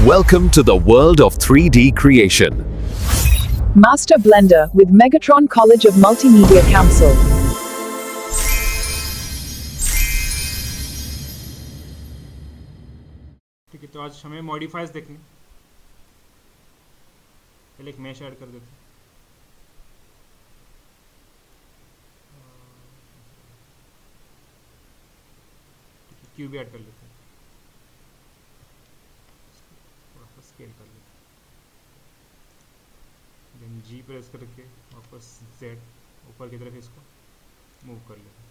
Welcome to the world of 3D creation. Master Blender with Megatron College of Multimedia Council. ठीक है, तो आज हमें मॉडिफायर्स देखने। पहले एक मैश ऐड कर देते हैं। क्यूब ऐड कर लेते हैं, थोड़ा सा स्केल कर लेते हैं, देन जी प्रेस करके वापस जेड ऊपर की तरफ इसको मूव कर लेते हैं।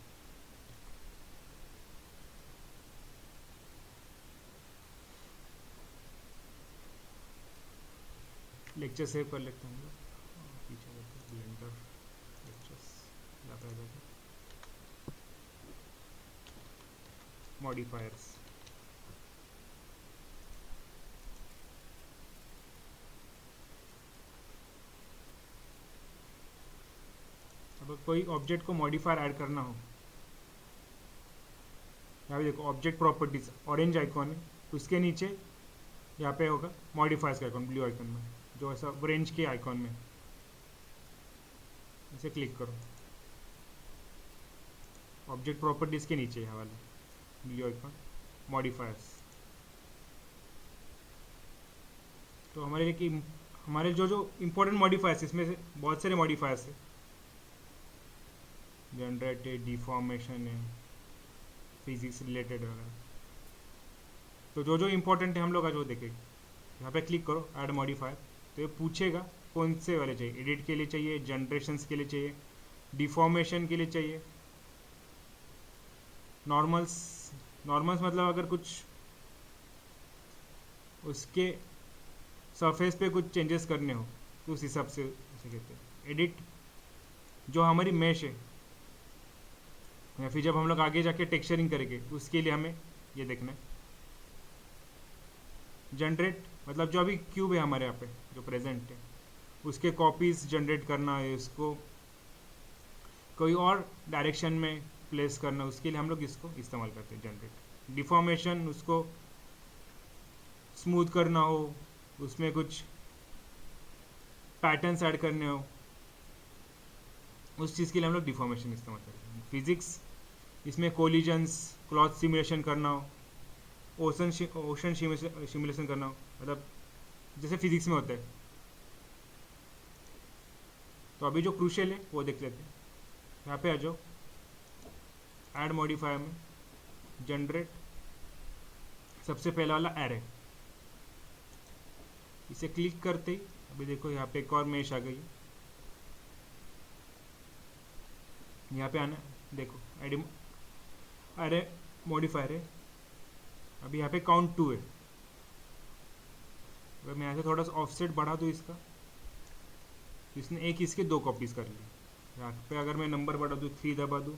लेक्चर सेव कर लेते हैं हम लोग, पीछे जाते हैं ब्लेंडर लेक्चर्स, यहाँ पे आ जाते हैं मॉडिफायर्स। अब कोई ऑब्जेक्ट को मॉडिफायर ऐड करना हो, यहाँ पे देखो ऑब्जेक्ट प्रॉपर्टीज ऑरेंज आइकॉन है, उसके नीचे यहाँ पे होगा मॉडिफायर्स का आइकॉन ब्लू आइकॉन में, जो ऐसा ऑरेंज के आइकॉन में, इसे क्लिक करो। ऑब्जेक्ट प्रॉपर्टीज के नीचे यहाँ वाला ब्लू आइकॉन मॉडिफायर्स। तो हमारे जो इम्पोर्टेंट मॉडिफायर्स, इसमें से बहुत सारे मॉडिफायर्स है, जनरेट है, डिफॉर्मेशन है, फिजिक्स रिलेटेड वगैरह। तो जो इम्पोर्टेंट है हम लोग आज वो देखेंगे। यहाँ पे क्लिक करो ऐड मॉडिफायर, तो ये पूछेगा कौन से वाले चाहिए, एडिट के लिए चाहिए, जनरेशंस के लिए चाहिए, डिफॉर्मेशन के लिए चाहिए, नॉर्मल्स मतलब अगर कुछ उसके सरफेस पे कुछ चेंजेस करने हो तो उस हिसाब से उसे कहते हैं। एडिट जो हमारी मैश है, या फिर जब हम लोग आगे जाके टेक्सचरिंग करेंगे उसके लिए हमें ये देखना है। जनरेट मतलब जो अभी क्यूब है हमारे यहाँ पे जो प्रेजेंट है, उसके कॉपीज जनरेट करना है, उसको कोई और डायरेक्शन में प्लेस करना, उसके लिए हम लोग इसको इस्तेमाल करते हैं जनरेट। डिफॉर्मेशन उसको स्मूथ करना हो, उसमें कुछ पैटर्न्स ऐड करने हो, उस चीज़ के लिए हम लोग डिफॉर्मेशन इस्तेमाल करते हैं। फिजिक्स, इसमें कोलिजन्स, क्लॉथ सिमुलेशन करना हो, ओशन सिमुलेशन करना हो, मतलब जैसे फिजिक्स में होता है। तो अभी जो क्रूशियल है वो देख लेते हैं। यहाँ पे आ जाओ, ऐड मॉडिफायर में जनरेट, सबसे पहला वाला एरे, इसे क्लिक करते ही अभी देखो यहाँ पे एक और मेश आ गई। यहाँ पे आना, देखो एरे मॉडिफायर है, अभी यहाँ पे काउंट 2 है। अगर मैं यहाँ से थोड़ा सा ऑफसेट बढ़ा दूँ इसका, इसने एक इसके 2 कॉपीज कर ली। यहाँ पे अगर मैं नंबर बढ़ा दूँ, 3 दबा दूँ,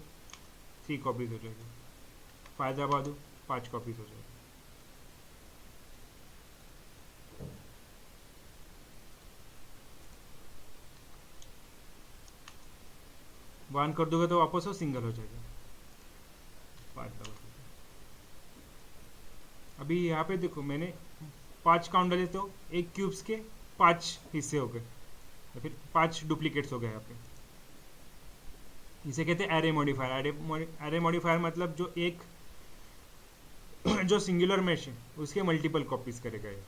3 कॉपीज हो जाएगी, 5 दबा दूँ, 5 कॉपीज हो जाएगी। वन कर दोगे तो वापस वो सिंगल हो जाएगा, 5 दबा दूँ। अभी यहाँ पे देखो मैंने 5 काउंट डाले, तो एक क्यूब्स के 5 हिस्से हो गए, या फिर 5 डुप्लीकेट्स हो गए यहाँ पे। इसे कहते हैं एरे मॉडिफायर। एरे मॉडिफायर मतलब जो एक जो सिंगुलर मैश है उसके मल्टीपल कॉपीज करेगा ये।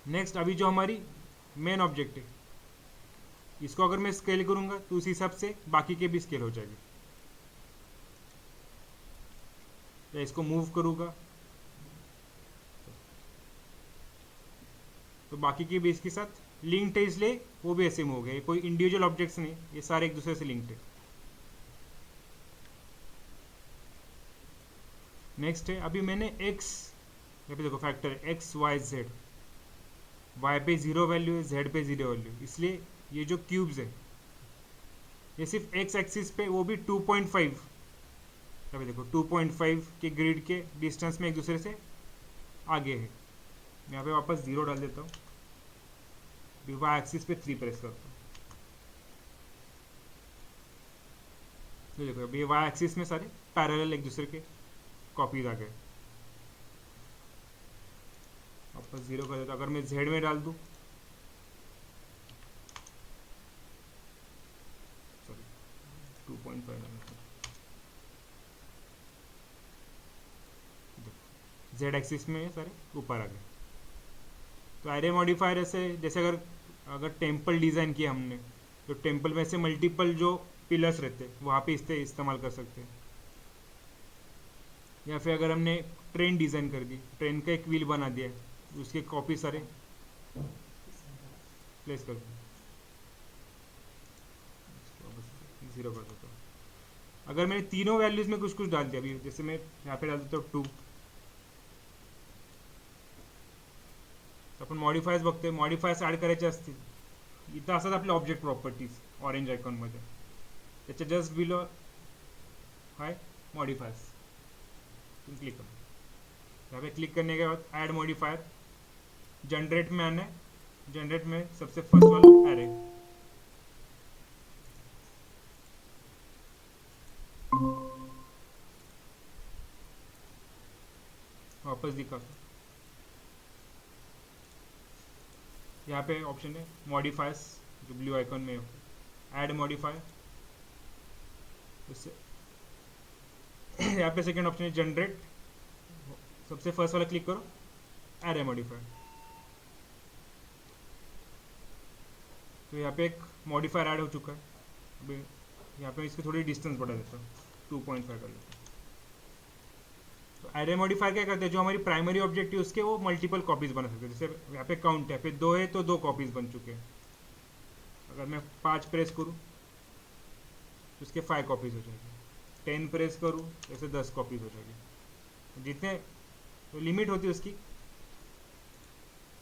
नेक्स्ट, अभी जो हमारी मेन ऑब्जेक्ट है, इसको अगर मैं स्केल करूंगा तो उस हिसाब से बाकी के भी स्केल हो जाएगी। या इसको मूव करूंगा तो बाकी के भी इसके साथ लिंक्ड है, इसलिए वो भी ऐसे मूव हो गए। कोई इंडिविजुअल ऑब्जेक्ट्स नहीं, ये सारे एक दूसरे से लिंक्ड है। नेक्स्ट है, अभी मैंने x, यहाँ पे देखो factor x y z, y पे 0 वैल्यू है, z पे 0 वैल्यू, इसलिए ये जो क्यूब्स है ये सिर्फ x एक्सिस पे, वो भी 2.5, यहाँ पे देखो 2.5 के ग्रिड के डिस्टेंस में एक दूसरे से आगे है। यहाँ पे वापस 0 डाल देता हूँ, y एक्सिस पे 3 प्रेस करता हूँ, तो देखो अभी y एक्सिस में सारे पैरेलल एक दूसरे के कॉपीज आ गए। वापस 0 कर देता हूँ। अगर मैं z में डाल दूँ, सॉरी 2.5 z एक्सिस में सारे ऊपर आ गए। तो एरे मॉडिफायर ऐसे, जैसे अगर टेम्पल डिज़ाइन किया हमने, तो टेम्पल में से मल्टीपल जो पिलर्स रहते हैं वहाँ पे इससे इस्तेमाल कर सकते हैं। या फिर अगर हमने ट्रेन डिज़ाइन कर दी, ट्रेन का एक व्हील बना दिया है, उसके कॉपी सारे प्लेस कर दो, 0 कर देता हूँ। अगर मैंने तीनों वैल्यूज में कुछ कुछ डाल दिया, अभी जैसे मैं यहाँ पे डाल देता हूँ 2, आपण मॉडिफायर्स बघतोय, मॉडिफायर्स ॲड करायचे असतील इथं असतात आपले ऑब्जेक्ट प्रॉपर्टीज ऑरेंज आयकॉनमध्ये, त्याच्या जस्ट बिलो हाय मॉडिफायर्स, तुम क्लिक करो। यहाँ पे क्लिक करने के बाद ऐड मॉडिफायर, जनरेट में आना है, जनरेट में सबसे फर्स्ट वाला एरे, वापस दिखाता, यहाँ पे ऑप्शन है मॉडिफायर्स जो ब्लू आइकॉन में ऐड मॉडिफायर, उससे यहाँ पे सेकेंड ऑप्शन है जनरेट, सबसे फर्स्ट वाला क्लिक करो, एरे मॉडिफायर। तो यहाँ पे एक मॉडिफायर ऐड हो चुका है। अभी यहाँ पे इसकी थोड़ी डिस्टेंस बढ़ा देता हूँ, 2.5 कर लेता हूँ। तो एरे मॉडिफायर क्या करते हैं, जो हमारी प्राइमरी ऑब्जेक्ट है उसके वो मल्टीपल कॉपीज बना सकते हैं। जैसे यहाँ पे काउंट है, पे 2 है तो 2 कॉपीज बन चुके हैं। अगर मैं 5 प्रेस करूँ तो उसके 5 कॉपीज हो जाएगी, 10 प्रेस करूँ जैसे 10 कॉपीज हो जाएगी। जितने तो लिमिट होती है उसकी,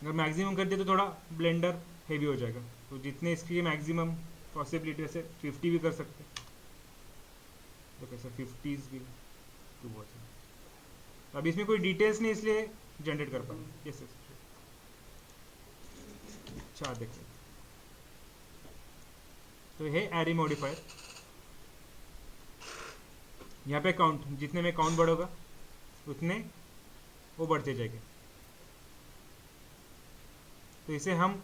अगर मैक्सिमम कर दिया तो थोड़ा ब्लेंडर हेवी हो जाएगा। तो जितने इसकी मैक्सिमम पॉसिबिलिटी से 50 भी कर सकते हैं, तो कैसे 50s भी तो बहुत है। अब इसमें कोई डिटेल्स नहीं इसलिए जनरेट कर पाए। यस अच्छा देखिए, तो है एरे मॉडिफायर। यहाँ पे काउंट, जितने में काउंट बढ़ेगा उतने वो बढ़ते जाएंगे। तो इसे हम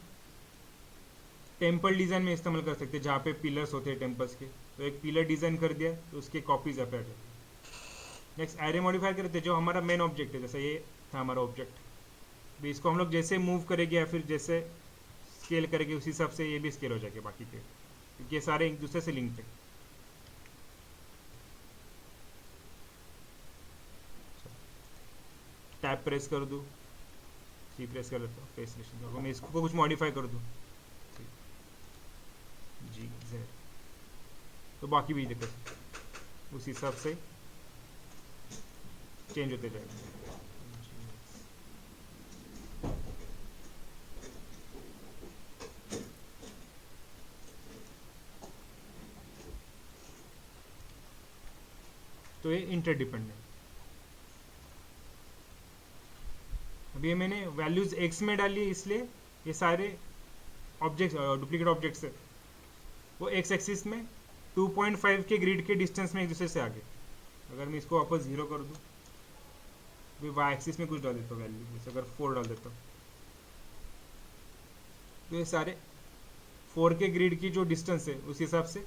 टेम्पल डिज़ाइन में इस्तेमाल कर सकते हैं, जहाँ पे पिलर्स होते हैं टेम्पल्स के। तो एक पिलर डिज़ाइन कर दिया तो उसके कॉपीज यहाँ पे आ जाती है। नेक्स्ट एरे मॉडिफायर करते हैं, जो हमारा मेन ऑब्जेक्ट है, जैसे ये था हमारा ऑब्जेक्ट, भी इसको हम लोग जैसे मूव करेंगे या फिर जैसे स्केल करेंगे उसी हिसाब से ये भी स्केल हो जाएगा बाकी के, क्योंकि ये सारे एक दूसरे से लिंक्ड है। टैब प्रेस कर दूँ, सी प्रेस कर लेता हूँ, फेस सिलेक्शन, अगर मैं इसको कुछ मॉडिफाई कर दूँ जी जेड, तो बाकी भी देखो उस हिसाब से चेंज होते जाएगा। तो ये इंटरडिपेंडेंट। अभी मैंने वैल्यूज एक्स में डाली, इसलिए ये सारे ऑब्जेक्ट्स डुप्लीकेट ऑब्जेक्ट्स है वो एक्स एक्सिस में 2.5 के ग्रिड के डिस्टेंस में एक दूसरे से आगे। अगर मैं इसको वापस 0 कर दूँ, अभी वाई एक्सिस में कुछ डाल देता हूँ वैल्यू, जैसे अगर 4 डाल देता हूँ, तो ये सारे 4 के ग्रिड की जो डिस्टेंस है उस हिसाब से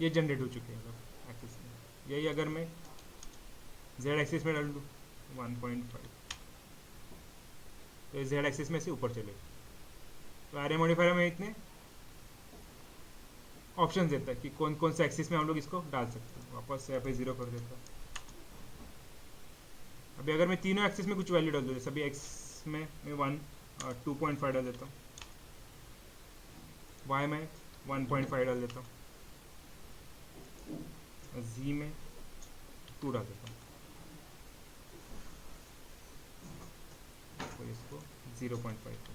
ये जनरेट हो चुके हैं एक्सिस में। यही अगर मैं जेड एक्सिस में डाल दूँ 1.5, तो जेड एक्सिस में से ऊपर चलेगा। तो एरे मॉडिफायर में इतने ऑप्शन देता है कि कौन कौन से एक्सिस में हम लोग इसको डाल सकते हैं। वापस यहाँ पे 0 कर देता हूँ। अभी अगर मैं तीनों एक्सिस में कुछ वैल्यू डाल दूँ, जैसे अभी एक्स में मैं 2.5 डाल देता हूँ, वाई में 1.5 डाल देता हूँ, जी में 2 डाल देता हूँ, तो इसको 0.5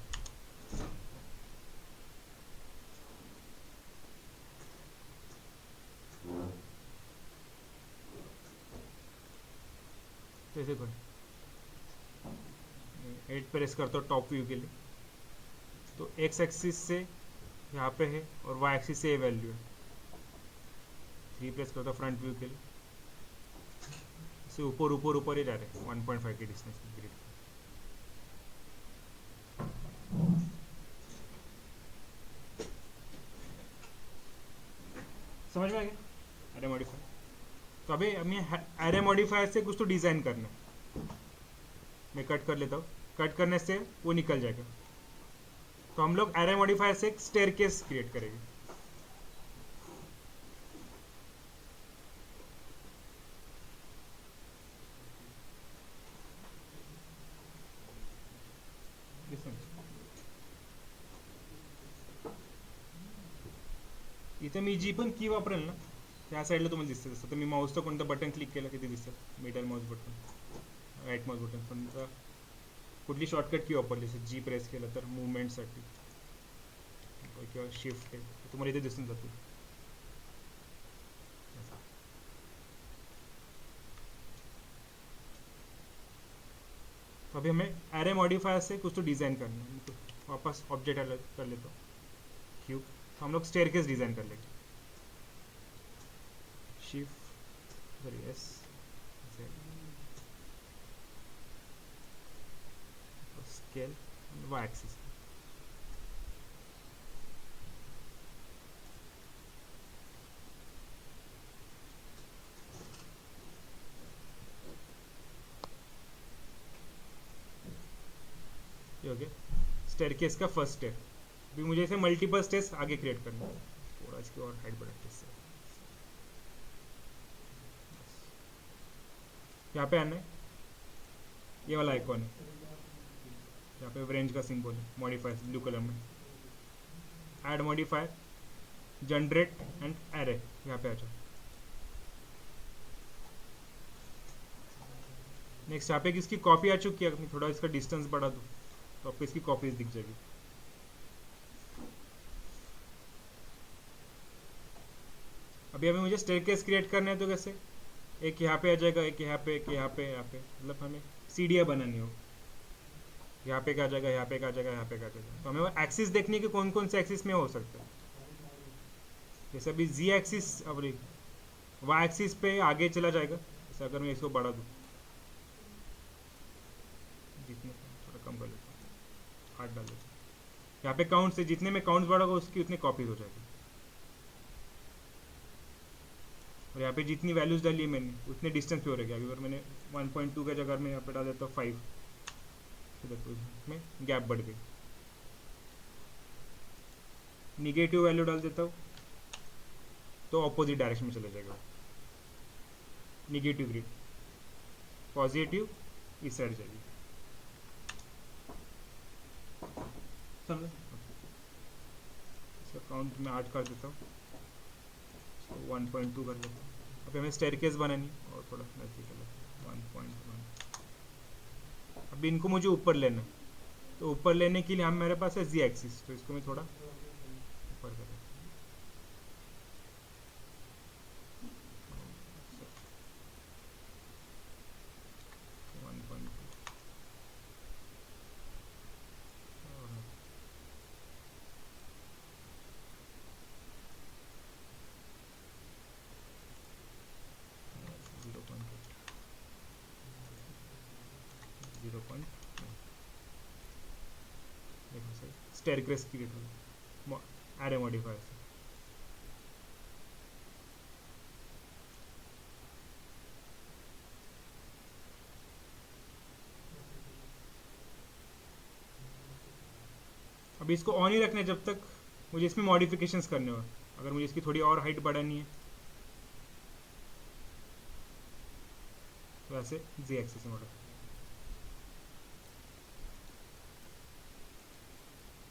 तो ऐसे कोई 8 प्रेस करता हूँ टॉप व्यू के लिए, तो एक्स एक्सिस से यहाँ पे है और वाई एक्सिस से ये वैल्यू है। 3 प्रेस करता हूँ फ्रंट व्यू के लिए, इसे ऊपर ऊपर ऊपर ही जा रहे हैं 1.5 के डिस्टेंस ग्रिड। समझ में आ गया एरे मॉडिफायर? तो अभी हमें एरे मॉडिफायर से कुछ तो डिज़ाइन करना है। मैं कट कर लेता हूँ, कट करने से वो निकल जाएगा। तो हम लोग एरे मॉडिफायर से एक स्टेयरकेस क्रिएट करेंगे। इथं मी जी पण की वापरेल ना त्या साईडला तुम्हाला दिसतं. तसं तर मी माऊसचं कोणतं बटन क्लिक केलं की ते दिसतं, middle mouse button, right mouse button. पण कुठली शॉर्टकट की वापरली, जसं जी प्रेस केलं तर मुवमेंटसाठी किंवा शिफ्ट आहे, तुम्हाला इथे दिसून जाते. तो अभी हमें एरे मॉडिफायर से कुछ तो डिज़ाइन करना है. तो वापस ऑब्जेक्ट अलग कर लेता हूँ, क्यूब. तो हम लोग स्टेयरकेस डिज़ाइन कर लेंगे. Shift sorry S scale Y axis. ये हो गया स्टेयरकेस का फर्स्ट स्टेप. अभी मुझे इसे मल्टीपल स्टेप्स आगे क्रिएट करना है. थोड़ा इसकी और हाइट बढ़ाते हैं. यहाँ पे आना है, ये वाला आइकॉन है, यहाँ पे रेंज का सिंबल है, मॉडिफायर ब्लू कलर में. Add modifier, generate and array, यहाँ पे आ जाओ. नेक्स्ट यहाँ पे किसकी कॉपी आ चुकी है, थोड़ा इसका डिस्टेंस बढ़ा दो तो आपको इसकी कॉपीज दिख जाएगी. अभी अभी मुझे स्टेयरकेस क्रिएट करना है, तो कैसे, एक यहाँ पे आ जाएगा, एक यहाँ पे, एक यहाँ पे, यहाँ पे, मतलब हमें सीढ़ियाँ बनानी हो. यहाँ पे क्या जाएगा, यहाँ पे क्या जाएगा, यहाँ पे क्या जाएगा. तो हमें वो एक्सिस देखनी है कि कौन कौन से एक्सिस में हो सकता है. जैसे अभी जी एक्सिस, अब वाई एक्सिस पे आगे चला जाएगा. जैसे अगर मैं इसको बढ़ा दूँ, जितने थोड़ा कम कर लेता हूँ, 8 डाल देता हूँ. यहाँ पे काउंट से जितने में काउंट्स बढ़ागा उसकी उतनी कॉपीज हो जाएगी. और यहाँ पे जितनी वैल्यूज डाली है मैंने उतने डिस्टेंस पे हो रहेगी. अगर मैंने 1.2 के जगह में यहाँ पे डाल देता हूँ 5, तो देखो इसमें गैप बढ़ गई. निगेटिव वैल्यू डाल देता हूँ तो ऑपोजिट डायरेक्शन में चला जाएगा. निगेटिव ग्रिड, पॉजिटिव इस साइड जाएगी. समझ, इसका काउंट में 8 कर देता हूँ, 1.2 कर लेता हूँ. अभी हमें स्टेयरकेस बनानी और थोड़ा नजदीक कर लेते हैं, 1.1. अभी इनको मुझे ऊपर लेना है, तो ऊपर लेने के लिए हम मेरे पास है जी एक्सिस, तो इसको मैं थोड़ा ऊपर कर देता हूँ. स्टेयरकेस क्रिएट हो एरे मॉडिफायर से. अभी इसको ऑन ही रखना है जब तक मुझे इसमें मॉडिफिकेशंस करने हो. अगर मुझे इसकी थोड़ी और हाइट बढ़ानी है तो ऐसे जी एक्सिस में बढ़ा.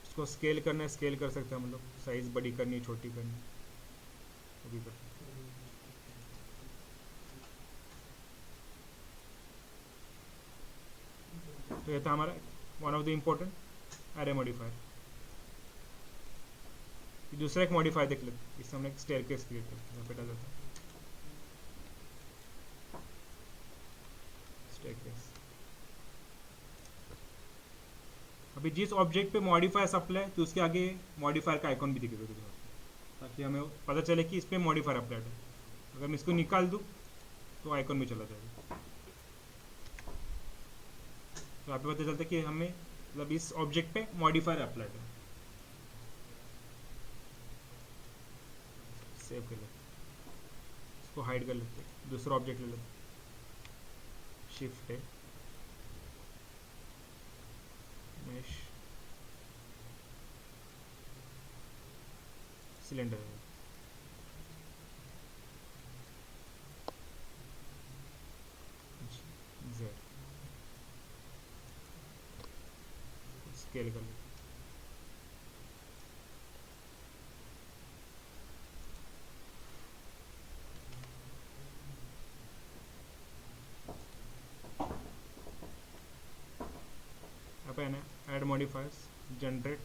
इसको स्केल करना है, स्केल कर सकते हैं हम लोग. साइज बड़ी करनी, छोटी करनी, वो भी कर सकते हैं. तो ये था हमारा one of the important array modifier. दूसरा एक मॉडिफायर देख लेते हैं. इससे हमने एक स्टेयरकेस क्रिएट करते हैं. यहाँ पे डाल देता हूँ स्टेयरकेस. अभी जिस ऑब्जेक्ट पे मॉडिफायर अप्लाई है तो उसके आगे मॉडिफायर का आइकॉन भी दिखेगा, ताकि हमें पता चले कि इस पर मॉडिफायर अप्लाइड है. अगर मैं इसको निकाल दूँ तो आइकॉन में चला जाएगा. तो यहाँ पे पता चलता है कि हमें मतलब इस ऑब्जेक्ट पे मॉडिफायर अप्लाइड है. सेव कर लेते हैं. इसको हाइड कर लेते हैं, दूसरा ऑब्जेक्ट ले लेते हैं, शिफ्ट है, मेश सिलेंडर है, जेड स्केल कर लेते हैं। यहाँ पे है ना ऐड मॉडिफायर्स, जनरेट,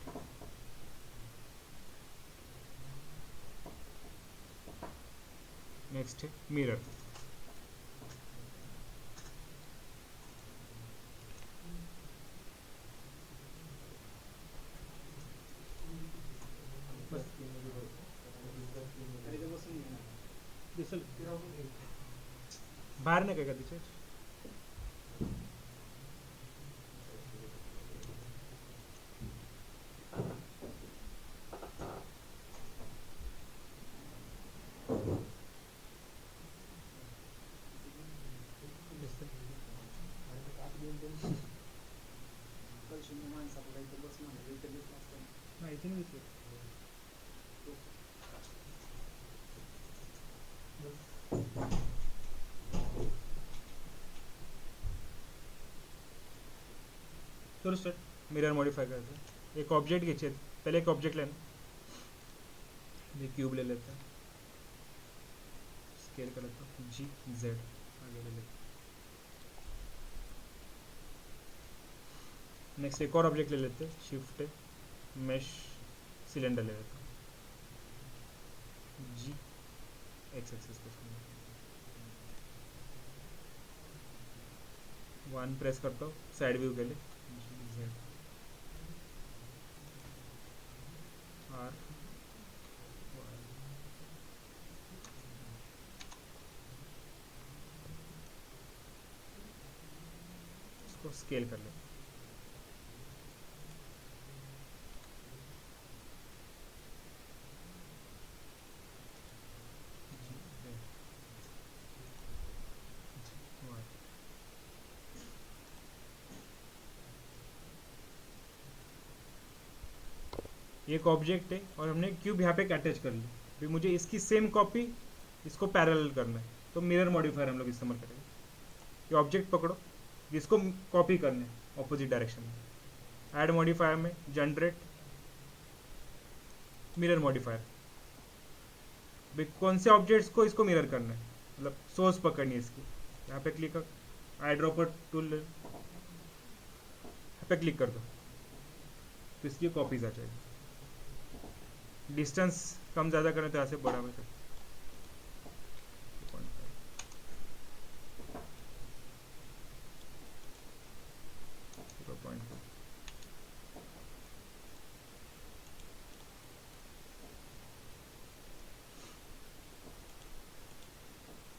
नेक्स्ट है मिरर। बाहर नाही काय का तिचे इथे नाही दिसत. चलो स्टार्ट मिरर मॉडिफाई करते हैं. एक ऑब्जेक्ट घ्यायचे, पहले एक ऑब्जेक्ट लेना, ये क्यूब ले लेते हैं, स्केल कर लेता हूँ जी जेड, आगे ले लेते हैं. नेक्स्ट एक और ऑब्जेक्ट ले लेते हैं, शिफ्ट मेश सिलेंडर ले लेते हैं, जी एक्स एक्सिस पे 1 प्रेस करता हूँ साइड व्यू के लिए, जी जेड आर इसको स्केल कर लेते हैं. एक ऑब्जेक्ट है और हमने क्यूब यहाँ पे अटैच कर ली, फिर मुझे इसकी सेम कॉपी इसको पैरेलल करना है, तो मिरर मॉडिफायर हम लोग इस्तेमाल करेंगे. ये ऑब्जेक्ट पकड़ो, इसको कॉपी करना है ऑपोजिट डायरेक्शन में. ऐड मॉडिफायर में जनरेट मिरर मॉडिफायर, भाई कौन से ऑब्जेक्ट्स को इसको मिरर करना है, मतलब सोर्स पकड़नी है इसकी. यहाँ पे क्लिक कर, आई ड्रॉपर टूल यहाँ पे क्लिक कर दो, तो इसकी कॉपीज आ जाएगी. डिस्टेंस कम ज़्यादा करें तो ऐसे बड़ा हो सकता है.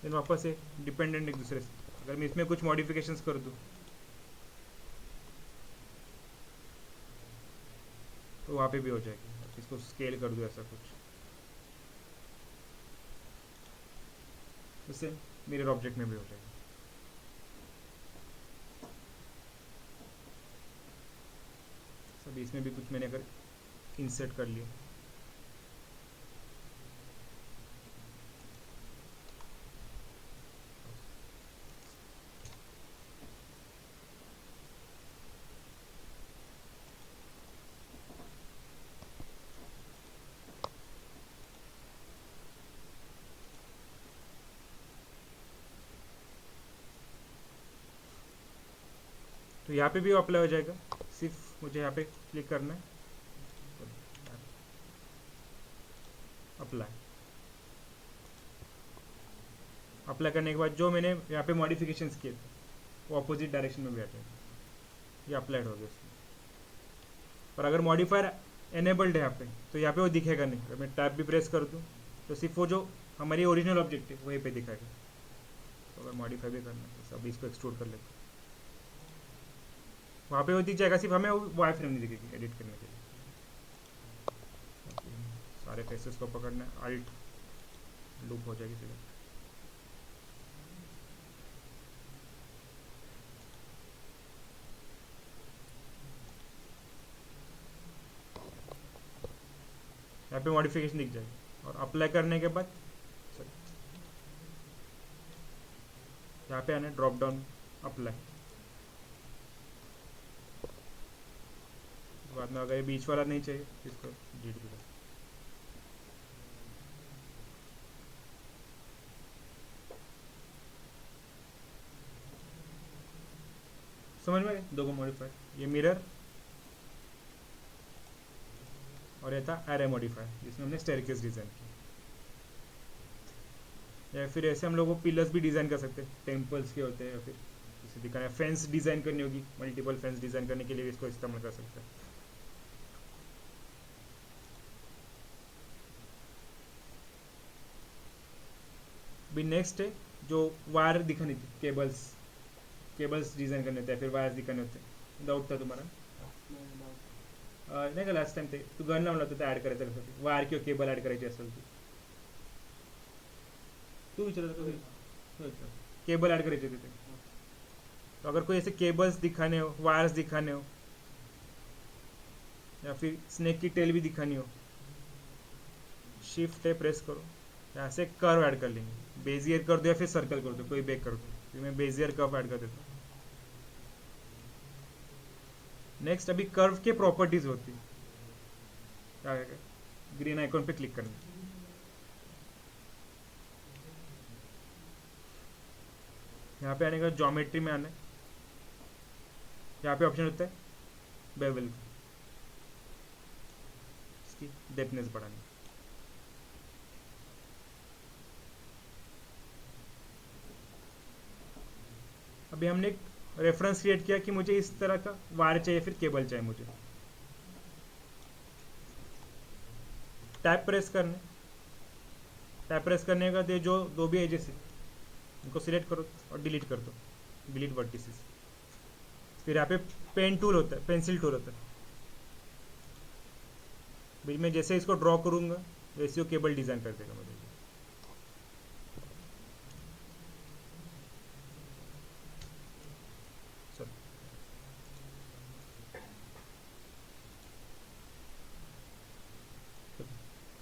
देन वापस से डिपेंडेंट एक दूसरे से, अगर मैं इसमें कुछ मॉडिफिकेशंस कर दूँ तो वहाँ पे भी हो जाएगी. इसको स्केल कर दूँ ऐसा कुछ, उससे मिरर ऑब्जेक्ट में भी हो जाएगा. सब इसमें भी कुछ मैंने अगर इंसर्ट कर लिया, तो यहाँ पे भी अप्लाई हो जाएगा. सिर्फ मुझे यहाँ पे क्लिक करना है, अप्लाई. अप्लाई करने के बाद जो मैंने यहाँ पे मॉडिफिकेशंस किए थे वो अपोजिट डायरेक्शन में भी आ जाएगा. ये अप्लाइड हो गया इसमें. और अगर मॉडिफायर एनेबल्ड है यहाँ पे तो यहाँ पे वो दिखेगा नहीं. अगर मैं टैब भी प्रेस कर दूँ तो सिर्फ वो जो हमारी ओरिजिनल ऑब्जेक्ट है वहीं पे दिखाएगा. तो अगर मॉडिफाई भी करना है तो सब इसको एक्सट्रूड कर लेते हैं, वहाँ पे वो दिख जाएगा, सिर्फ हमें वो वाई फ्रेम नहीं दिखेगी एडिट करने के लिए. सारे फेसेस को पकड़ना है, अल्ट लूप हो जाएगी सिलेक्ट. यहाँ पे मॉडिफिकेशन दिख जाएगी और अप्लाई करने के बाद यहाँ पे आना ड्रॉप डाउन अप्लाई। बाद में अगर ये बीच वाला नहीं चाहिए इसको डिलीट कर। समझ में गए दो को मॉडिफायर, ये मिरर और ये था एरे मॉडिफायर जिसमें हमने स्टेयरकेस डिजाइन किया। या फिर ऐसे हम लोग वो पिलर्स भी डिजाइन कर सकते हैं, टेम्पल्स के होते हैं, या फिर जैसे दिखाना है फेंस डिजाइन करनी होगी, मल्टीपल फेंस डिजाइन करने के लिए भी इसको इस्तेमाल कर सकते हैं। भी नेक्स्ट है जो वायर दिखानी थी, केबल्स डिजाइन करने होते हैं, फिर वायर्स दिखाने होते हैं। डाउट था तुम्हाला नाही का लास्ट टाइम ते तू गन लावला होता ऍड करायचं कसं वायर किंवा केबल ऍड करायची असेल तू विचार केबल ऐड करायचे थे। तो अगर कोई ऐसे केबल्स दिखाने हो, वायर्स दिखाने हो, या फिर स्नेक की टेल भी दिखानी हो, शिफ्ट है प्रेस करो, यहाँ से कर्व ऐड कर लेंगे। बेजियर कर दो या फिर सर्कल कर दो, कोई भी कर दो। फिर मैं बेजियर कर्व ऐड कर देता हूँ। नेक्स्ट अभी कर्व के प्रॉपर्टीज होती है, क्या ग्रीन आइकॉन पे क्लिक करना, यहाँ पे आने का ज्योमेट्री में आना है, यहाँ पे ऑप्शन होता है बेवल, इसकी डेप्थनेस बढ़ानी। अभी हमने एक रेफरेंस क्रिएट किया कि मुझे इस तरह का वायर चाहिए, फिर केबल चाहिए मुझे। टैप प्रेस करने का दे जो दो भी एजेस है उनको सिलेक्ट करो और डिलीट कर दो, डिलीट वर्टिसेस। फिर यहाँ पे पेन टूल होता है, पेंसिल टूल होता है, बीच में जैसे इसको ड्रॉ करूंगा वैसे वो केबल डिजाइन कर देगा मुझे।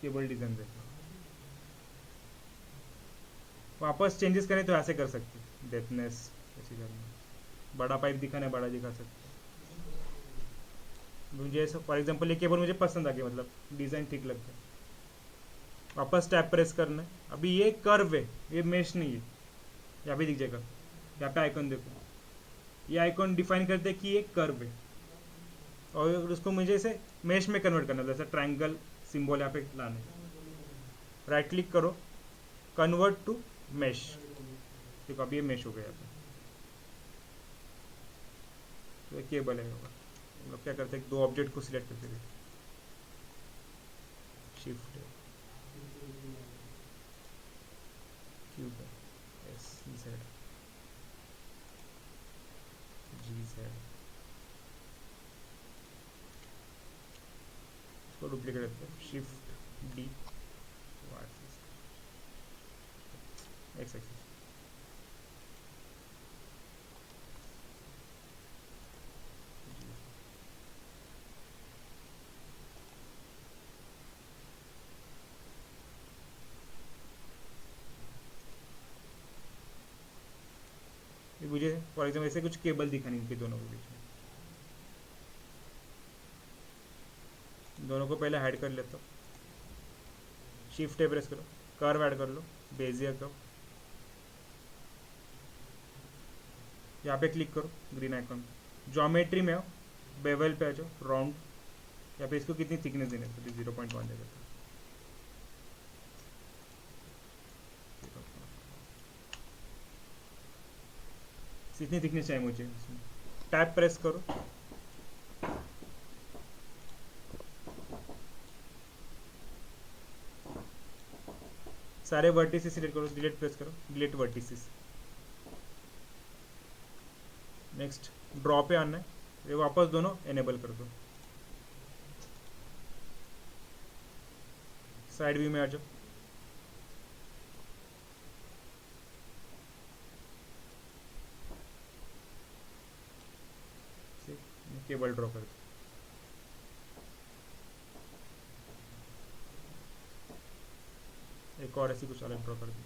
केबल डिजाइन देखो, वापस चेंजेस करें तो ऐसे कर सकते हैं, डेप्थनेस ऐसे करना, बड़ा पाइप दिखाना है बड़ा दिखा सकते हैं। मुझे फॉर एग्जांपल ये केबल मुझे पसंद आ गया, मतलब डिज़ाइन ठीक लगता है, वापस टैप प्रेस करना है। अभी ये कर्व है, ये मेश नहीं है, यहाँ पे दिख जाएगा, यहाँ पे आइकॉन देखो, ये आइकॉन डिफाइन करते हैं कि ये कर्व है, और उसको मुझे इसे मेश में कन्वर्ट करना है, जैसे ट्रायंगल सिंबल यहाँ पे लाना है। राइट क्लिक करो, कन्वर्ट टू मेश, देखो अब ये मेश हो गया। तो ये केबल है, हम लोग क्या करते हैं, दो ऑब्जेक्ट को सिलेक्ट करते हैं, शिफ्ट क्यूब एस जेड जी जेड, इसको डुप्लीकेट करते हैं, शिफ्ट डी एक्स एक्सिस। मुझे फॉर एग्जाम्पल ऐसे कुछ केबल दिखानी इनके दोनों के बीच में, दोनों को पहले हाइड कर लेता हूँ, शिफ्ट ए प्रेस करो, कर्व ऐड कर लो, बेजियर कर्व, यहाँ पे क्लिक करो ग्रीन आइकॉन, ज्योमेट्री में आओ, बेवल पे आ जाओ, राउंड, यहाँ पे इसको कितनी थिकनेस देने, तो 0.1 दे देता हूँ। इतनी थिकनेस चाहिए मुझे। टैप प्रेस करो, सारे वर्टिसेस सिलेक्ट करो, डिलीट प्रेस करो, डिलीट वर्टिसेस। नेक्स्ट ड्रॉ पे आना है, ये वापस दोनों एनेबल कर दो, साइड व्यू में आ जाओ, केबल ड्रॉ कर दो। एक और ऐसी कुछ अलग ड्रॉ कर दी.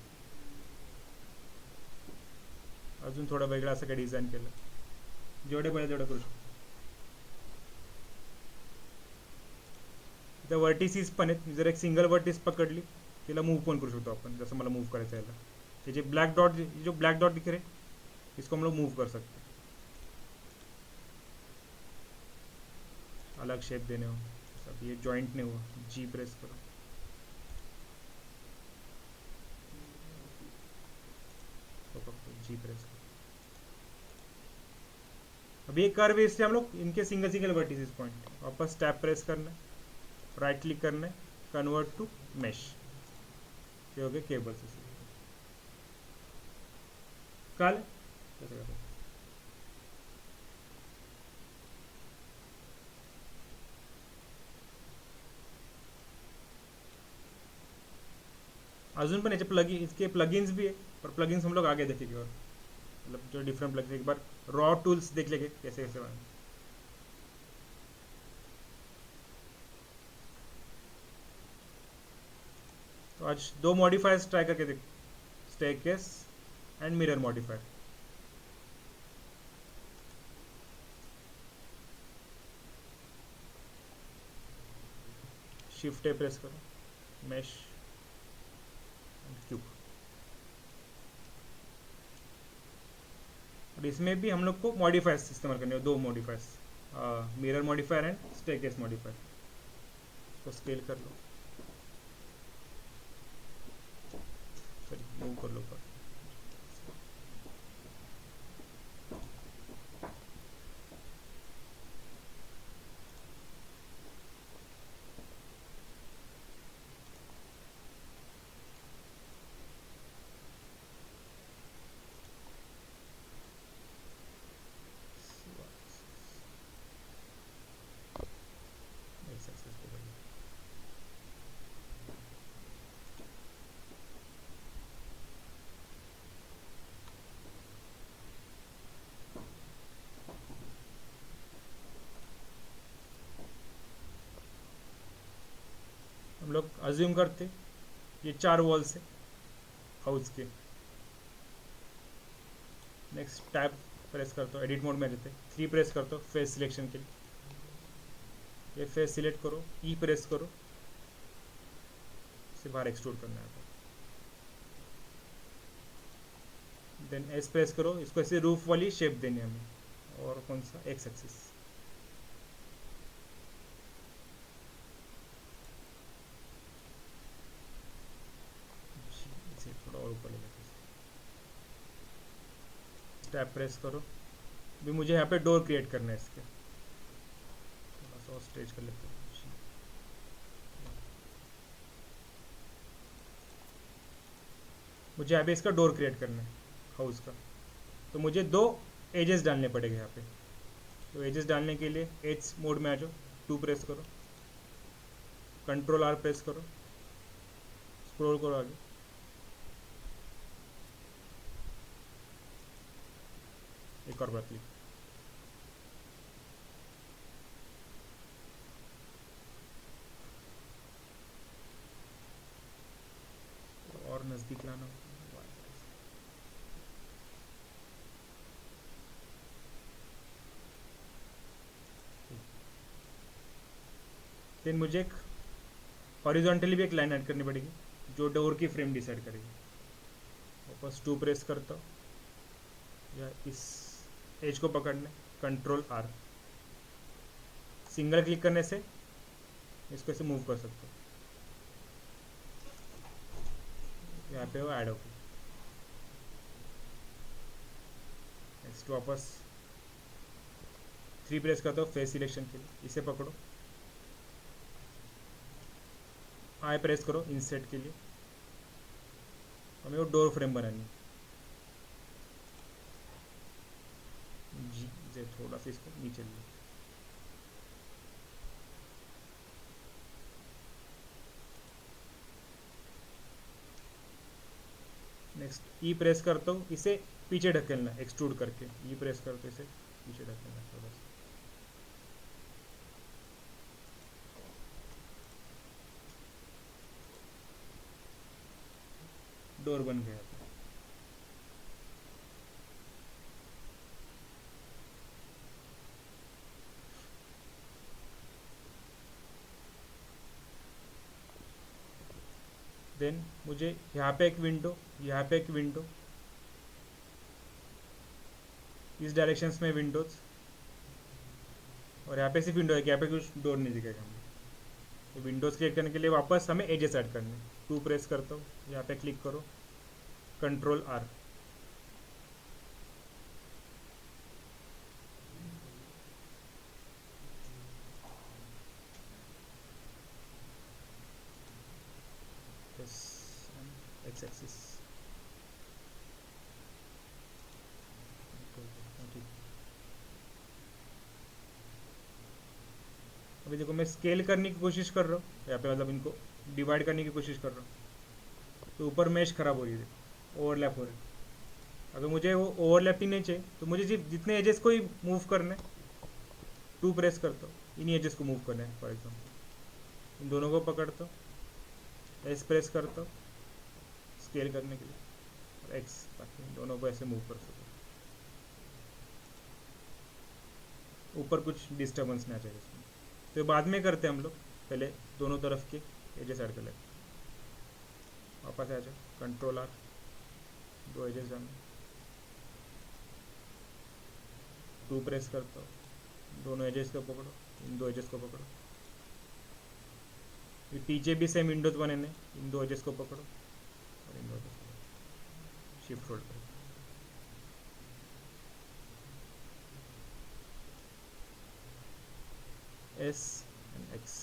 अजून थोडं वेगळं असं काही डिझाईन केलं. जेवढे पाहिजे तेवढं करू शकतो. इथे वर्टिसीस पण आहेत. जर एक सिंगल वर्टिस पकडली तिला मूव पण करू शकतो आपण, जसं मला मूव करायचं आहे याला. हे जे ब्लॅक डॉट, जो ब्लॅक डॉट दिख रहे इसको हम लोग मूव कर सकते हैं अलग शेप देने हो. सब ये जॉइंट नहीं हुआ, जी प्रेस करो. जी प्रेस करो. अभी ये कर्व, इससे हम लोग इनके सिंगल सिंगल वर्टिसेस पॉइंट वापस टैप प्रेस करना है, राइट क्लिक करना है, कन्वर्ट टू मेश. ये हो गए केबल्स. कल अजून पण याचे प्लगिन, इसके प्लगिन्स भी है, पर प्लगिन्स हम लोग आगे देखेंगे. और मतलब जो डिफरेंट प्लगिन्स, एक बार रॉ टूल्स देख लेंगे कैसे कैसे बने. तो आज दो मॉडिफायर्स ट्राई करके देख, staircase and mirror modifier. Shift A press करो, मेश एंड क्यूब. और इसमें भी हम लोग को मॉडिफायर्स इस्तेमाल करने हैं, दो modifiers, mirror modifier and staircase modifier. तो स्केल कर लो, मूव कर लो पर. हम लोग अज्यूम करते ये 4 वॉल्स है हाउस के. नेक्स्ट टैब प्रेस करता हूँ, एडिट मोड में रहते 3 प्रेस करता हूँ फेस सिलेक्शन के लिए. ये फेस सिलेक्ट करो, ई प्रेस करो, इसे बाहर एक्सट्रूड करना है. देन एस प्रेस करो, इसको ऐसे रूफ वाली शेप देनी है हमें. और कौन सा, एक्स एक्सिस. थोड़ा और ऊपर ले लेते, टैप प्रेस करो. भी मुझे यहाँ पे डोर क्रिएट करना है इसके, थोड़ा सा स्ट्रेच कर लेते हैं. मुझे यहाँ पे इसका डोर क्रिएट करना है हाउस का. तो मुझे 2 एजेस डालने पड़ेंगे यहाँ पे. तो एजेस डालने के लिए एज मोड में आ जाओ, 2 प्रेस करो, कंट्रोल आर प्रेस करो, स्क्रॉल करो आगे. एक और बार क्लिक. और नज़दीक लाना. फिर मुझे एक हॉरिजॉन्टली भी एक लाइन ऐड करनी पड़ेगी जो डोर की फ्रेम डिसाइड करेगी. वापस 2 प्रेस करता हूँ, या इस एज को पकड़ना, कंट्रोल आर. सिंगल क्लिक करने से इसको ऐसे मूव कर सकते हो. यहाँ पे वो ऐड होगी. नेक्स्ट वापस 3 प्रेस करता हूँ फेस सिलेक्शन के लिए, इसे पकड़ो, आई प्रेस करो इंसर्ट के लिए. हमें वो डोर फ्रेम बनानी है. जी से थोड़ा सा इसको नीचे लिया. नेक्स्ट ई प्रेस करता हूँ, इसे पीछे ढकेलना, एक्सट्रूड करके ई प्रेस करते इसे पीछे ढकेलना थोड़ा सा. डोर बन गया। देन मुझे यहाँ पे एक विंडो, यहाँ पे एक विंडो, इस डायरेक्शंस में विंडोज, और यहाँ पे सिर्फ विंडो है, यहाँ पे कुछ डोर नहीं दिखेगा हमें। तो विंडोज क्रिएट करने के लिए वापस हमें एजेस ऐड करने, 2 प्रेस करता हूँ, यहाँ पे क्लिक करो, कंट्रोल आर, एक्स एक्सिस। अभी देखो मैं स्केल करने की कोशिश कर रहा हूँ, यहाँ पे मतलब इनको डिवाइड करने की कोशिश कर रहा हूँ, तो ऊपर मैश खराब हो रही है, ओवरलैप हो रही है। अगर मुझे वो ओवरलैपिंग नहीं चाहिए तो मुझे जितने एजेस को ही मूव करना है, 2 प्रेस करता हूँ, इन्हीं एजेस को मूव करना है। फॉर एग्जाम्पल इन दोनों को पकड़ता हूँ, एस प्रेस करता हूँ स्केल करने के लिए, और एक्स, ताकि इन दोनों को ऐसे मूव कर सकूँ, ऊपर कुछ डिस्टर्बेंस ना चाहिए इसमें। तो बाद में करते हैं हम लोग, पहले दोनों तरफ के एजेस ऐड कर लेते हैं। वापस आ जाओ, कंट्रोल आर, 2 एजेस डालना, 2 प्रेस करता हूँ, दोनों एजेस को पकड़ो, इन 2 एजेस को पकड़ो, ये पीछे भी सेम विंडोज बने ने, इन 2 एजेस को पकड़ो और इन 2 एजेस को शिफ्ट होल्ड करो। एस एंड एक्स,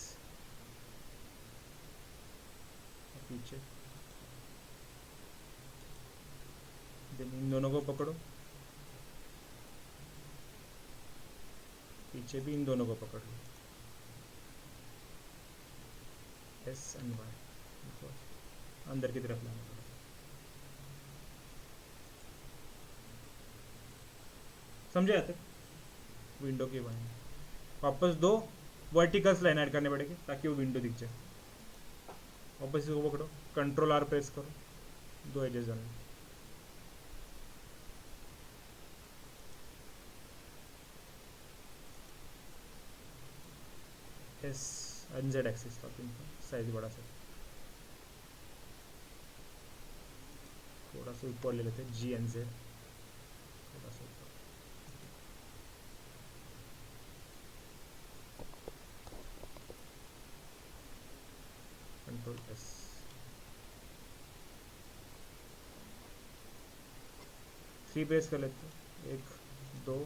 पीछे, देन इन दोनों को पकड़ो, पीछे भी इन दोनों को पकड़ लो, एस एंड वाई, अंदर की तरफ लाना पड़ेगा। समझे आते? विंडो के बाहर वापस 2 वर्टिकल्स लाइन ऐड करने पड़ेगी ताकि वो विंडो दिख जाए। वापस इसको पकड़ो, कंट्रोल आर प्रेस करो, 2 एजेस डालना, एस एंड जेड एक्सिस, ताकि साइज बड़ा सा, थोड़ा सा ऊपर ले लेते हैं, जी एंड जेड, थोड़ा सा ऊपर, कंट्रोल एस, थ्री प्रेस कर लेते हैं, 1 2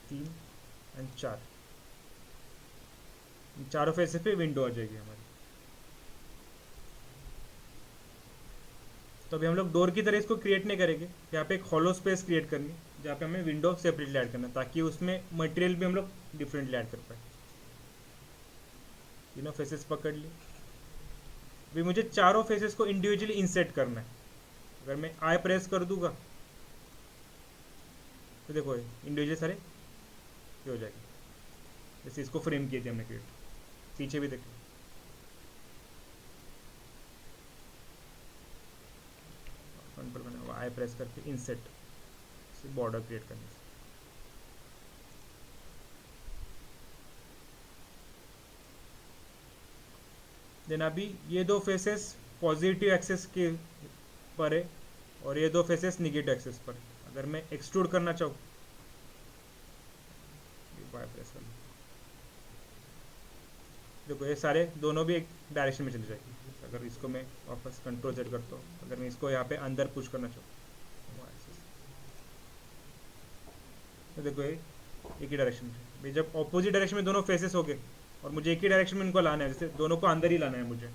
3 एंड 4, चारों फेसेस पे विंडो आ जाएगी हमारी। तो अभी हम लोग डोर की तरह इसको क्रिएट नहीं करेंगे, यहाँ पे एक हॉलो स्पेस क्रिएट करनी, जहाँ पे हमें विंडो सेपरेटली ऐड करना, ताकि उसमें मटेरियल भी हम लोग डिफरेंटली ऐड कर पाए। तीनों फेसेस पकड़ लिए, अभी मुझे चारों फेसेस को इंडिविजुअली इंसर्ट करना है। अगर मैं आई प्रेस कर दूंगा तो देखो इंडिविजुअल सारे ये हो जाएगी, जैसे इसको फ्रेम किए थे हमने क्रिएट, पीछे भी देखो, कंट्रोल करना हुआ, आई प्रेस करके इंसर्ट से बॉर्डर क्रिएट करने से। देन अभी ये 2 फेसेस पॉजिटिव एक्सेस के पर है और ये 2 फेसेस निगेटिव एक्सेस पर। अगर मैं एक्सट्रूड करना चाहूँ, प्रेस कर, देखो ये सारे दोनों भी एक डायरेक्शन में चली जाएगी। अगर इसको मैं वापस कंट्रोल सेट करता हूँ, अगर मैं इसको यहाँ पे अंदर पुश करना चाहूँ, तो देखो ये एक ही डायरेक्शन में, जब ऑपोजिट डायरेक्शन में दोनों फेसेस हो गए और मुझे एक ही डायरेक्शन में इनको लाना है, जैसे दोनों को अंदर ही लाना है मुझे,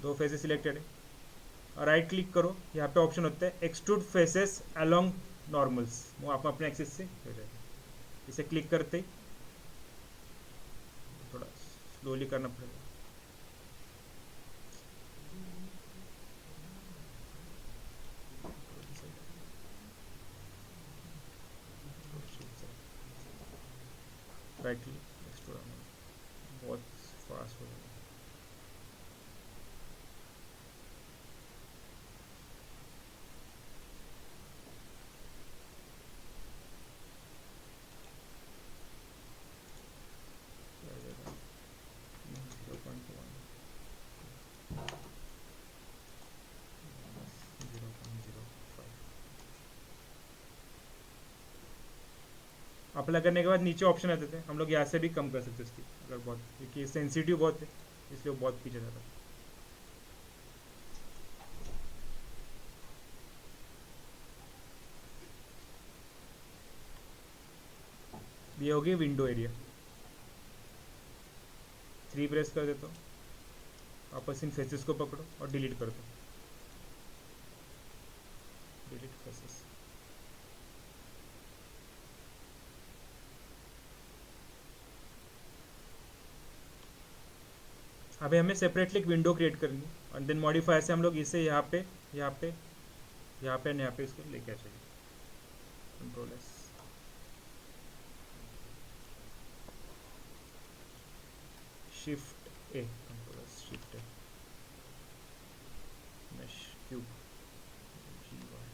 2 फेसेस सिलेक्टेड है, राइट क्लिक करो, यहाँ पे ऑप्शन होता है एक्सट्रूड फेसेस अलोंग नॉर्मल्स, वो आप अपने एक्सिस से हो जाएगा। इसे क्लिक करते ही थोड़ा स्लोली करना पड़ेगा, राइट क्लिक, एक्सट्रूड, बहुत फास्ट हो जाएगा। अप्लाई करने के बाद नीचे ऑप्शन आते थे, हम लोग यहाँ से भी कम कर सकते उसकी, अगर बहुत, क्योंकि सेंसिटिव बहुत है इसलिए वो बहुत पीछे जाता है। ये हो गई विंडो एरिया। 3 प्रेस कर देता हूँ, वापस इन फेसेस को पकड़ो और डिलीट कर दो, डिलीट फेसेस। अभी हमें सेपरेटली एक विंडो क्रिएट करनी है, और देन मॉडिफायर से हम लोग इसे यहाँ पे यहाँ पे यहाँ पे यहाँ पे इसको लेके आ जाएंगे, control S, shift A, control S, shift A, mesh cube, G Y,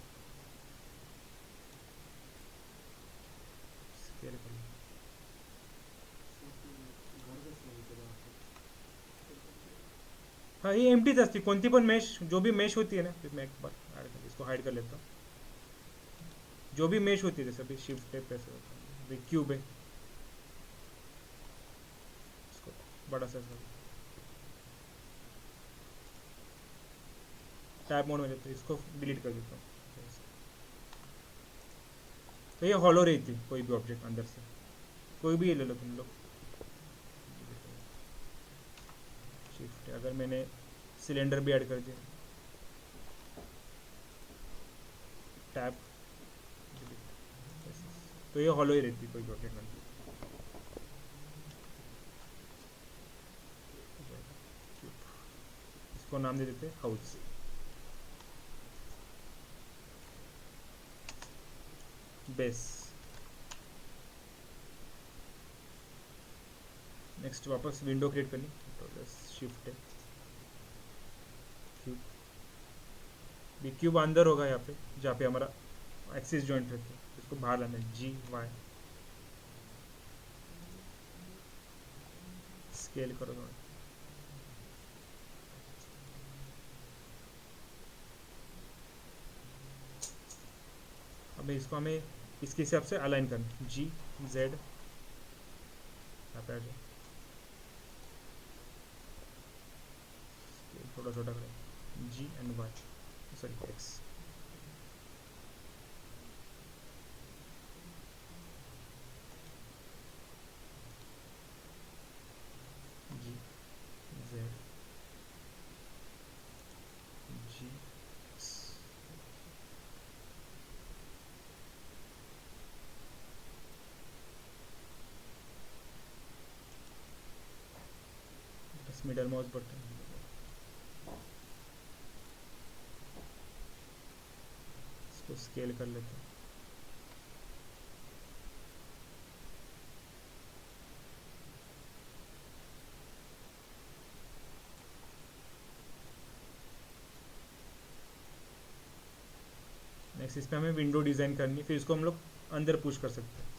scale कर लो। हाँ ये एम्प्टीच असती, कोणती पण मेश, जो भी मेश होती है ना, फिर मैं एक बार इसको हाइड कर लेता हूँ, जो भी मेश होती है, जैसे अभी शिफ्ट पे ऐसे होता है, अभी क्यूब है, इसको बड़ा सा टैब मोड में लेते हैं, इसको डिलीट कर देता हूँ। तो ये हॉलो रहती है, कोई भी ऑब्जेक्ट अंदर से, कोई भी ले लो तुम लोग, शिफ्ट, अगर मैंने सिलेंडर भी ऐड कर दिया, टैब, तो ये हॉलो ही रहती है कोई भी ऑब्जेक्ट अंदर। इसको नाम दे देते हैं हाउस, बेस। नेक्स्ट वापस विंडो क्रिएट करनी, तो शिफ्ट है, क्यूब, भी क्यूब अंदर होगा यहाँ पे जहाँ पे हमारा एक्सिस जॉइंट रहता है, इसको बाहर लाना है, जी वाई, स्केल करो थोड़ा, अब इसको हमें इसके हिसाब से अलाइन करना, जी जेड, यहाँ पे आ जाए, थोड़ा छोटा करें, G and Y, sorry X, G Z, G X, बस मिडल माउस बटन, इसको स्केल कर लेते हैं, नेक्स्ट इस पर हमें विंडो डिज़ाइन करनी है, फिर इसको हम लोग अंदर पुश कर सकते हैं,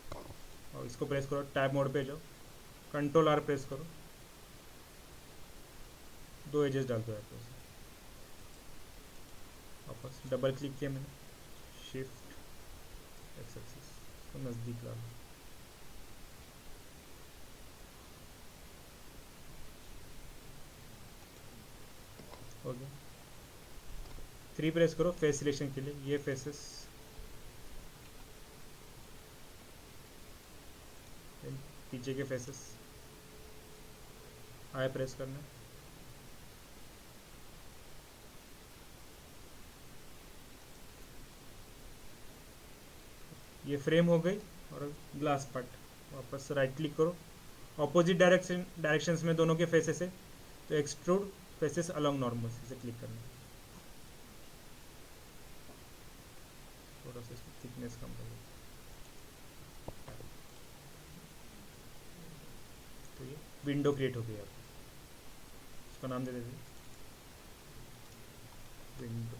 और इसको प्रेस करो, टैब मोड पे जाओ, कंट्रोल आर प्रेस करो, 2 एजेस डाल दो यहाँ पे, वापस डबल क्लिक किया मैंने, शिफ्ट एक्स एक्सिस, इसको नज़दीक ला लो, हो गया। 3 प्रेस करो फेस सिलेक्शन के लिए, ये फेसेस, पीछे के फेसेस, आई प्रेस करना है, ये फ्रेम हो गई, और ग्लास पार्ट, वापस राइट क्लिक करो, ऑपोजिट डायरेक्शंस में दोनों के फेसेस है, तो एक्सट्रूड फेसेस अलोंग नॉर्मल से क्लिक करना है, थोड़ा सा इसकी थिकनेस कम कर, तो ये विंडो क्रिएट हो गई, आप इसको नाम दे देते विंडो,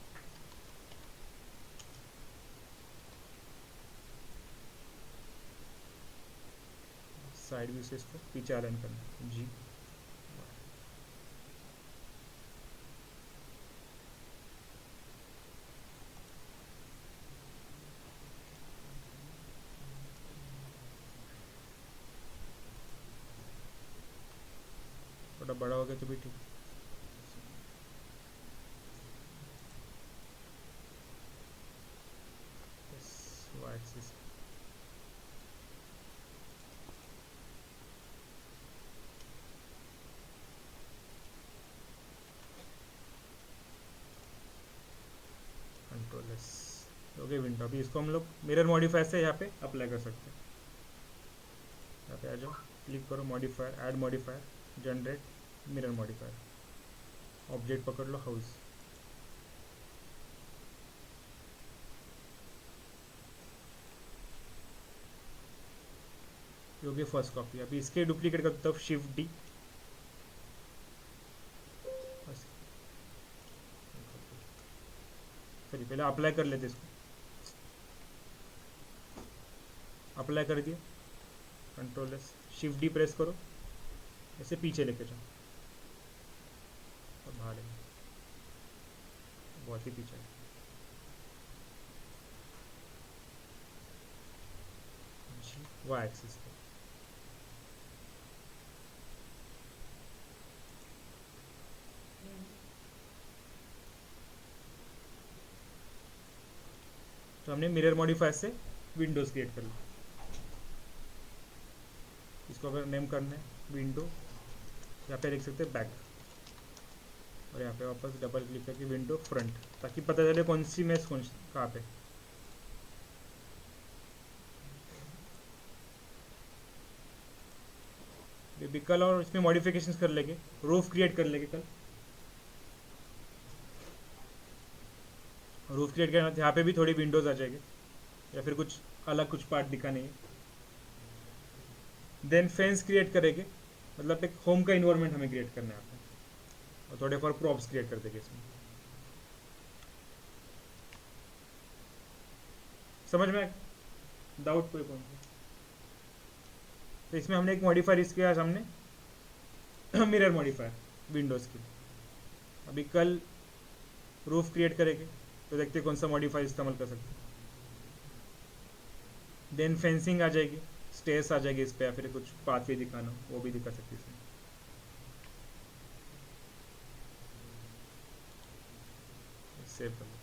साइड व्यू से इसको पीछे अलाइन करना, जी बड़ा हो गया तो भी ठीक। y axis control S. Okay window, अभी इसको हम लोग मिरर मॉडिफायर से यहाँ पे अप्लाई कर सकते हैं। यहाँ पे आ जाओ, क्लिक करो modifier, add modifier, generate mirror modifier, object पकड़ लो हाउस। ये हो गई फर्स्ट कॉपी। अभी इसके डुप्लीकेट करता हूँ, शिफ्ट डी, चलिए पहले अप्लाई कर लेते इसको। अप्लाई कर दिया, control S, shift D press करो, ऐसे पीछे लेके जाओ और बाहर लेके, बहुत ही पीछे। वाई एक्सिस पे तो हमने मिरर मॉडिफायर से विंडोज क्रिएट कर लिया। इसको अगर नेम करना है विंडो, यहाँ पे देख सकते हैं बैक, और यहाँ पे वापस डबल क्लिक करके विंडो फ्रंट, ताकि पता चले कौन सी मैच कौन कहाँ पे। भी कल और इसमें मॉडिफिकेशंस कर लेंगे, रूफ क्रिएट कर लेंगे कल। रूफ क्रिएट करना, यहाँ पे भी थोड़ी विंडोज आ जाएगी, या फिर कुछ अलग कुछ पार्ट दिखाने हैं। देन फेंस क्रिएट करेंगे, मतलब एक होम का इन्वायरमेंट हमें क्रिएट करना है यहाँ पे, और थोड़े फॉर प्रॉप्स क्रिएट कर देंगे इसमें। समझ में डाउट कोई कौन सा? तो इसमें हमने एक मॉडिफायर इसके यहाँ सामने मिरर मॉडिफायर विंडोज़ की। अभी कल रूफ क्रिएट करेंगे तो देखते हैं कौन सा मॉडिफायर इस्तेमाल कर सकते हैं। देन फेंसिंग आ जाएगी, स्टेयर्स आ जाएगी इस पर, या फिर कुछ पाथवे दिखाना वो भी दिखा सकते हैं इसमें। सेव कर लो।